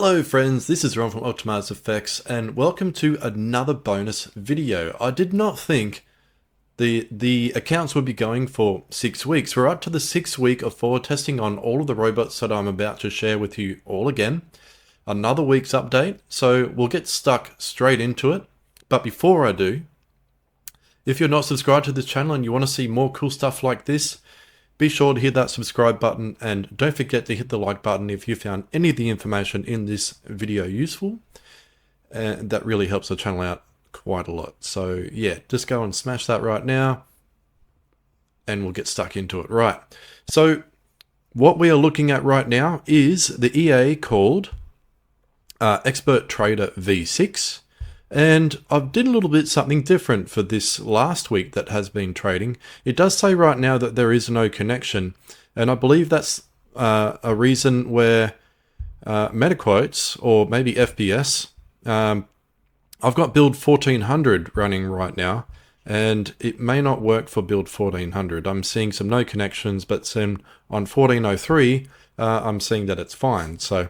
Hello friends, this is Ron from Optimized Effects and welcome to another bonus video. I did not think the accounts would be going for 6 weeks. We're up to the 6th week of forward testing on all of the robots that I'm about to share with you all again. Another week's update, so we'll get stuck straight into it. But before I do, if you're not subscribed to this channel and you want to see more cool stuff like this, be sure to hit that subscribe button and don't forget to hit the like button if you found any of the information in this video useful. And that really helps the channel out quite a lot. So yeah, just go and smash that right now and we'll get stuck into it. Right. So what we are looking at right now is the EA called Expert Trader V6. And I did a little bit something different for this last week that has been trading. It does say right now that there is no connection. And I believe that's a reason where MetaQuotes or maybe FPS, I've got build 1400 running right now. And it may not work for build 1400. I'm seeing some no connections, but then on 1403, I'm seeing that it's fine. So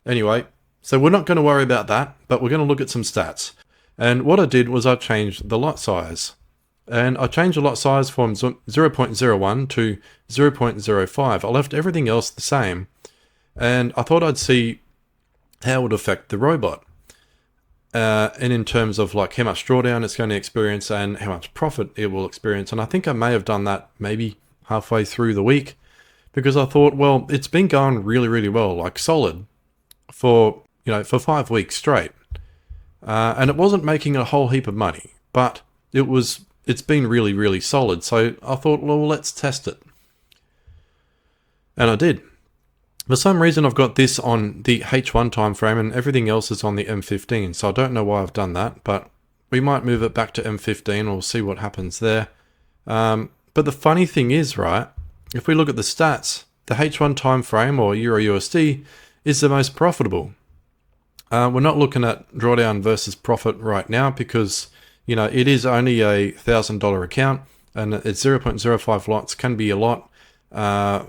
anyway, so we're not going to worry about that, but we're going to look at some stats. And what I did was I changed the lot size. And I changed the lot size from 0.01 to 0.05. I left everything else the same. And I thought I'd see how it would affect the robot. And in terms of like how much drawdown it's going to experience and how much profit it will experience. And I think I may have done that maybe halfway through the week. Because I thought, well, it's been going really, really well, like solid for 5 weeks straight. And it wasn't making a whole heap of money, but it's been really, really solid. So I thought, well, let's test it. And I did. For some reason, I've got this on the H1 time frame and everything else is on the M15. So I don't know why I've done that, but we might move it back to M15 or see what happens there. But the funny thing is, right, if we look at the stats, the H1 time frame or Euro USD is the most profitable. We're not looking at drawdown versus profit right now because, it is only a $1,000 account and it's 0.05 lots can be a lot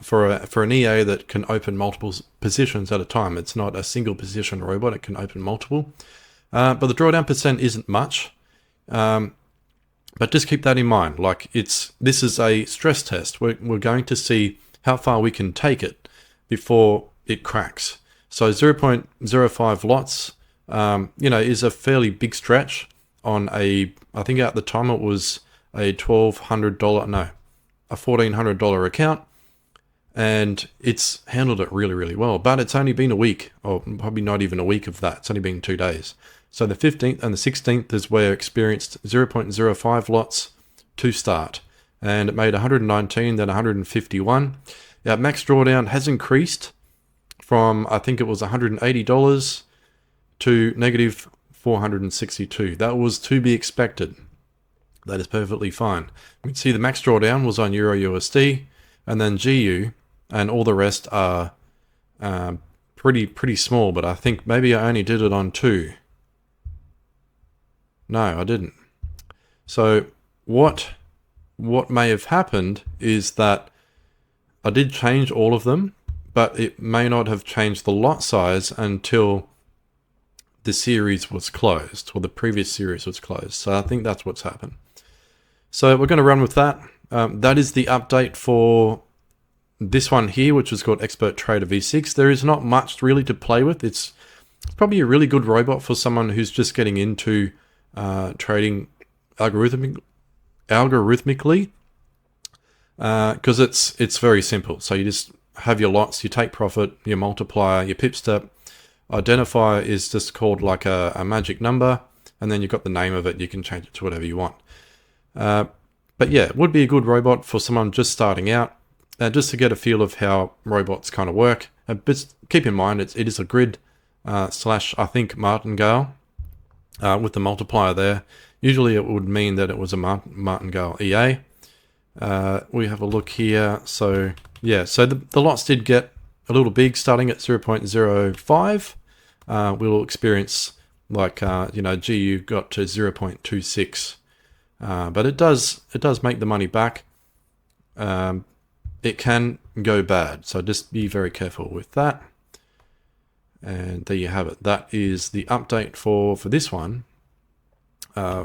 for an EA that can open multiple positions at a time. It's not a single position robot, it can open multiple. But the drawdown percent isn't much. But just keep that in mind. Like this is a stress test. We're going to see how far we can take it before it cracks. So 0.05 lots, is a fairly big stretch on I think at the time it was a $1,400 account, and it's handled it really, really well. But it's only been a week, or probably not even a week of that. It's only been 2 days. So the 15th and the 16th is where it experienced 0.05 lots to start, and it made 119, then 151. Max drawdown has increased from, I think it was $180 to negative 462. That was to be expected. That is perfectly fine. We can see the max drawdown was on Euro USD, and then GU, and all the rest are pretty small, but I think maybe I only did it on 2. No, I didn't. So what may have happened is that I did change all of them, but it may not have changed the lot size until the series was closed, or the previous series was closed. So I think that's what's happened. So we're going to run with that. That is the update for this one here, which is called Expert Trader V6. There is not much really to play with. It's probably a really good robot for someone who's just getting into trading algorithmically, because it's very simple. So you just have your lots, you take profit, your multiplier, your pip step. Identifier is just called like a magic number, and then you've got the name of it. You can change it to whatever you want. But yeah, it would be a good robot for someone just starting out, just to get a feel of how robots kind of work. But keep in mind, it is a grid slash, I think, martingale with the multiplier there. Usually it would mean that it was a martingale EA. We have a look here. So yeah, so the lots did get a little big starting at 0.05. We'll experience like, GU got to 0.26. But it does make the money back. It can go bad, so just be very careful with that. And there you have it. That is the update for this one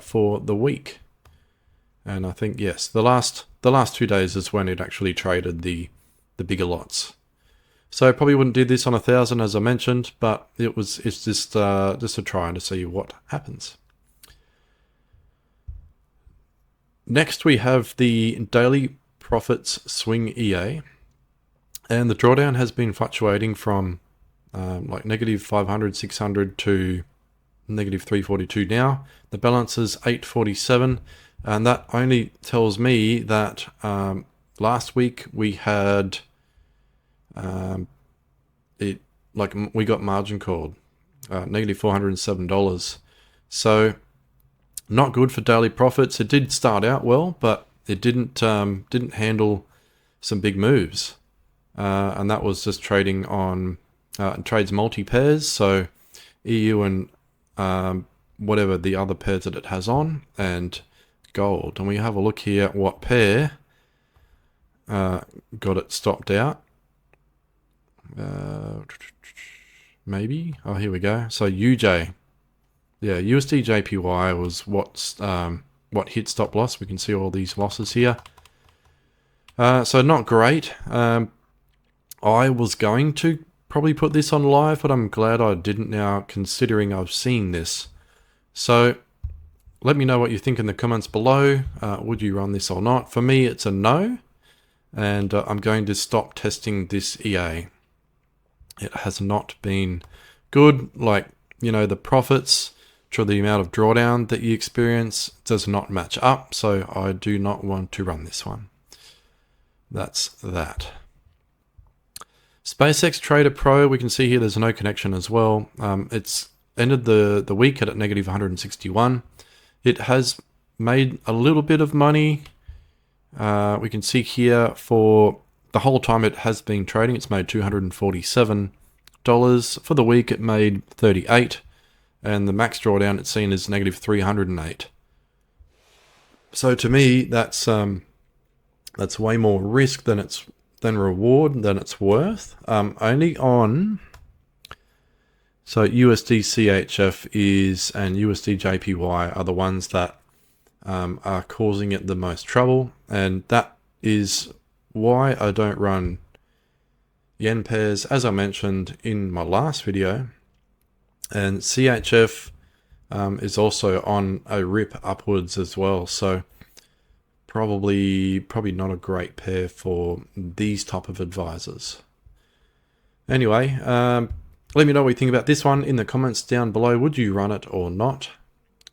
for the week. And I think, yes, the last 2 days is when it actually traded the bigger lots. So I probably wouldn't do this on 1,000 as I mentioned, but it's just a try to see what happens. Next we have the daily profits swing EA, and the drawdown has been fluctuating from like negative 500, 600 to negative 342 now. The balance is 847, and that only tells me that last week we had we got margin called negative $407. So not good for daily profits. It did start out well, but it didn't handle some big moves, and that was just trading on trades multi-pairs, so EU and whatever the other pairs that it has on, and gold. And we have a look here at what pair got it stopped out. Maybe. Oh, here we go. So UJ. Yeah, USD JPY was what hit stop loss. We can see all these losses here. So not great. I was going to probably put this on live, but I'm glad I didn't now, considering I've seen this. So let me know what you think in the comments below. Would you run this or not? For me, it's a no. And I'm going to stop testing this EA. It has not been good. Like, you know, the profits to the amount of drawdown that you experience does not match up. So I do not want to run this one. That's that. SpaceX Trader Pro, we can see here there's no connection as well. It's ended the week at negative 161. It has made a little bit of money. We can see here for the whole time it has been trading, it's made $247. For the week, it made 38, and the max drawdown it's seen is negative 308. So to me, that's way more risk than reward than it's worth. Only on so USD CHF and USD JPY are the ones that are causing it the most trouble, and that is why I don't run yen pairs, as I mentioned in my last video. And CHF is also on a rip upwards as well, so probably not a great pair for these type of advisors. Anyway, let me know what you think about this one in the comments down below. Would you run it or not?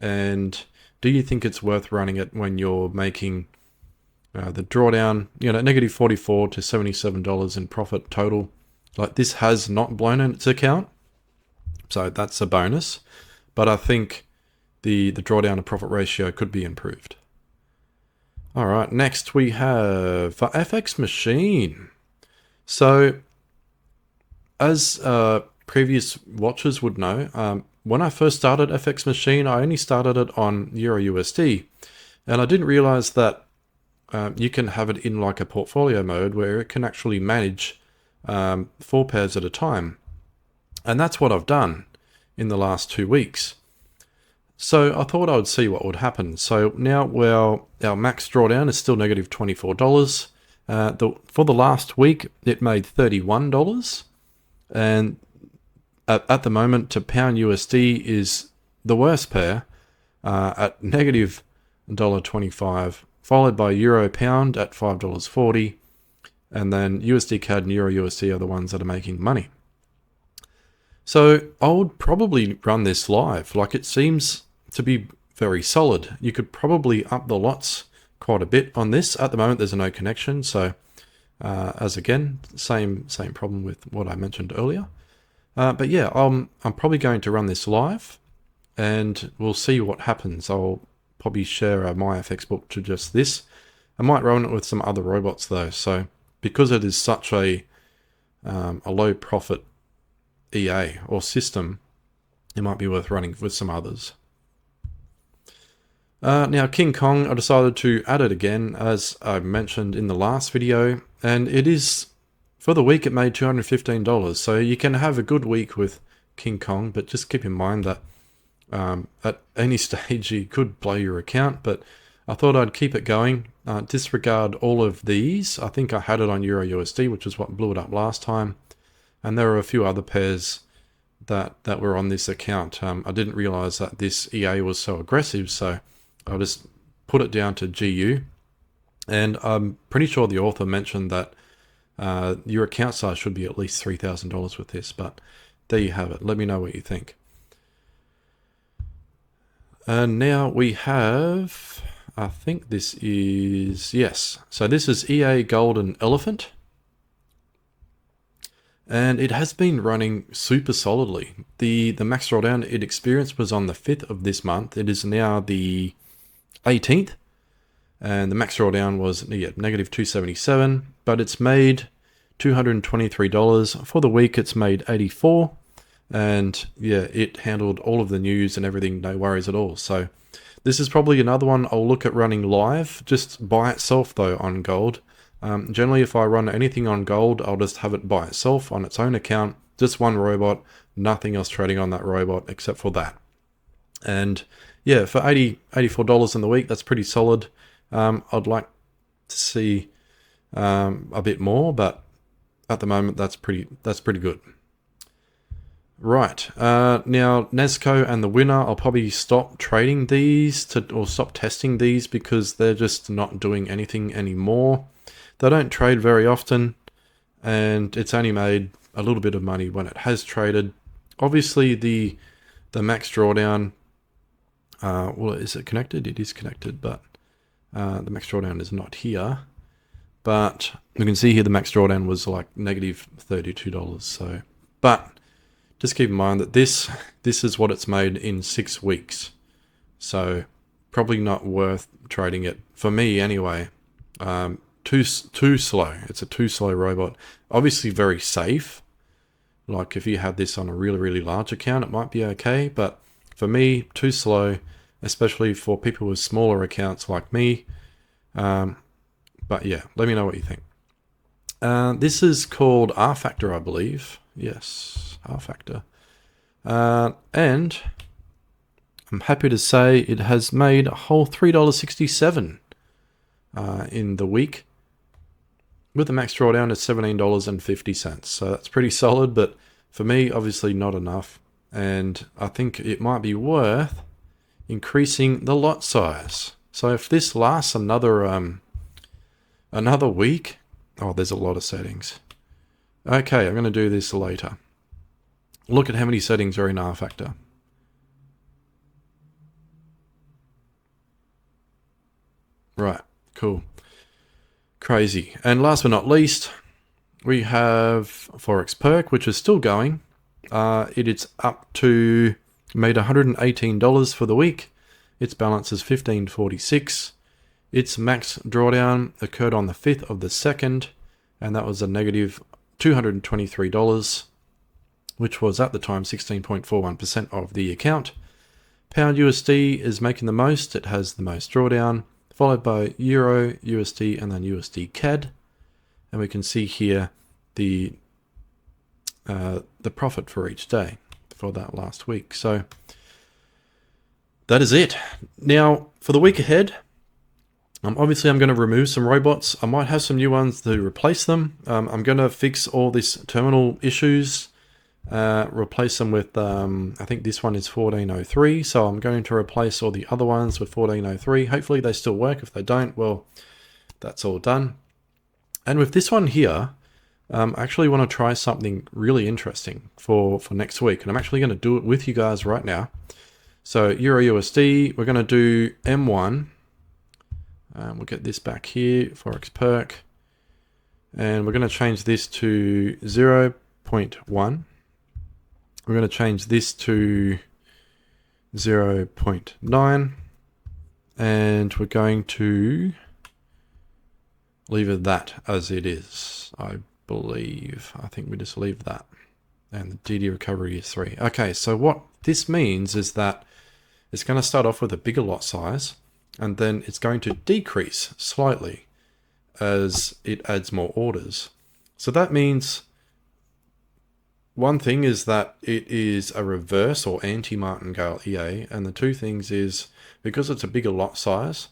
And do you think it's worth running it when you're making the drawdown, you know, negative 44 to $77 in profit total? Like, this has not blown in its account, so that's a bonus. But I think the drawdown to profit ratio could be improved. All right, next we have for FX Machine. So, as previous watchers would know, when I first started FX Machine, I only started it on Euro USD, and I didn't realize that you can have it in like a portfolio mode where it can actually manage 4 pairs at a time. And that's what I've done in the last 2 weeks. So I thought I would see what would happen. So now, well, our max drawdown is still negative $24. For the last week, it made $31. And at the moment, to pound USD is the worst pair at negative $1.25. Followed by Euro Pound at $5.40, and then USD CAD and Euro USD are the ones that are making money. So I would probably run this live. Like, it seems to be very solid. You could probably up the lots quite a bit on this. At the moment, there's no connection, so as again, same problem with what I mentioned earlier. But yeah, I'm probably going to run this live, and we'll see what happens. I'll probably share my FX book to just this. I might run it with some other robots though. So because it is such a low profit EA or system, it might be worth running with some others. Now King Kong, I decided to add it again, as I mentioned in the last video, and it is, for the week it made $215. So you can have a good week with King Kong, but just keep in mind that at any stage you could blow your account, but I thought I'd keep it going. Disregard all of these. I think I had it on Euro USD, which is what blew it up last time. And there are a few other pairs that were on this account. I didn't realize that this EA was so aggressive, so I'll just put it down to GU. And I'm pretty sure the author mentioned that your account size should be at least $3,000 with this, but there you have it. Let me know what you think. And now we have, I think this is, yes. So this is EA Golden Elephant. And it has been running super solidly. The max drawdown it experienced was on the 5th of this month. It is now the 18th. And the max drawdown was negative 277. But it's made $223. For the week, it's made 84. And yeah, it handled all of the news and everything, no worries at all. So this is probably another one I'll look at running live, just by itself though on gold. Generally, if I run anything on gold, I'll just have it by itself on its own account, just one robot, nothing else trading on that robot except for that. And yeah, for $84 in the week, that's pretty solid. I'd like to see a bit more, but at the moment, that's pretty good. Right, now Nezco and the winner, I'll probably stop trading these or stop testing these because they're just not doing anything anymore. They don't trade very often, and it's only made a little bit of money when it has traded. Obviously, the max drawdown, well, is it connected? It is connected, but the max drawdown is not here. But you can see here the max drawdown was like negative $32. So, but just keep in mind that this is what it's made in 6 weeks. So probably not worth trading it for me anyway. Too slow. It's a too slow robot. Obviously very safe. Like if you had this on a really, really large account, it might be okay. But for me, too slow, especially for people with smaller accounts like me. But yeah, let me know what you think. This is called rFactor, I believe. Yes, rFactor. And I'm happy to say it has made a whole $3.67 in the week, with the max drawdown at $17.50. So that's pretty solid, but for me, obviously not enough. And I think it might be worth increasing the lot size. So if this lasts another week, oh, there's a lot of settings. Okay, I'm going to do this later. Look at how many settings are in rFactor. Right, cool. Crazy. And last but not least, we have Forex Perk, which is still going. It is up to, made $118 for the week. Its balance is $15.46. Its max drawdown occurred on the 5th of the 2nd, and that was a negative $223, which was at the time 16.41% of the account. Pound USD is making the most. It has the most drawdown, followed by Euro USD and then USD CAD. And we can see here the profit for each day for that last week. So that is it. Now for the week ahead, obviously I'm going to remove some robots. I might have some new ones to replace them. I'm going to fix all these terminal issues, replace them with, I think this one is 1403. So I'm going to replace all the other ones with 1403. Hopefully they still work. If they don't, well, that's all done. And with this one here, I actually want to try something really interesting for next week. And I'm actually going to do it with you guys right now. So Euro USD, we're going to do M1. We'll get this back here, Forex Perk. And we're going to change this to 0.1. We're going to change this to 0.9. And we're going to leave it that as it is, I believe. I think we just leave that. And the DD recovery is 3. Okay, so what this means is that it's going to start off with a bigger lot size, and then it's going to decrease slightly as it adds more orders. So that means one thing is that it is a reverse or anti-martingale EA, and the two things is because it's a bigger lot size,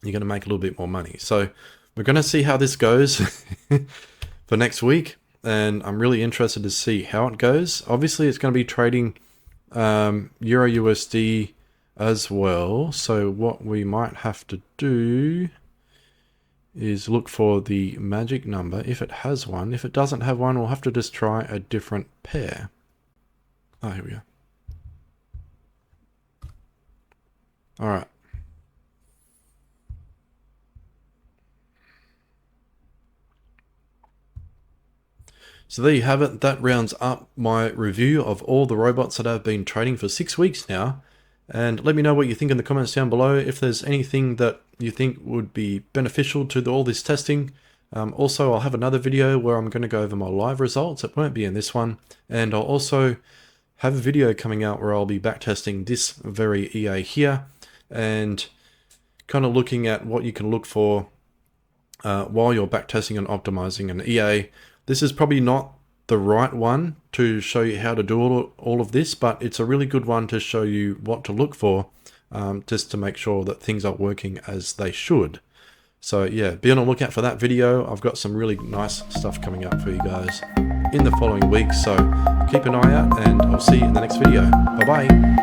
you're going to make a little bit more money. So we're going to see how this goes for next week, and I'm really interested to see how it goes. Obviously, it's going to be trading Euro USD as well. So what we might have to do is look for the magic number if it has one. If it doesn't have one, we'll have to just try a different pair. Oh, here we go. All right. So there you have it. That rounds up my review of all the robots that I've been trading for 6 weeks now. And let me know what you think in the comments down below. If there's anything that you think would be beneficial to all this testing. Also, I'll have another video where I'm going to go over my live results. It won't be in this one. And I'll also have a video coming out where I'll be backtesting this very EA here and kind of looking at what you can look for while you're backtesting and optimizing an EA. This is probably not the right one to show you how to do all of this, but it's a really good one to show you what to look for, just to make sure that things are working as they should. So yeah, be on the lookout for that video. I've got some really nice stuff coming up for you guys in the following weeks, so keep an eye out and I'll see you in the next video. Bye bye.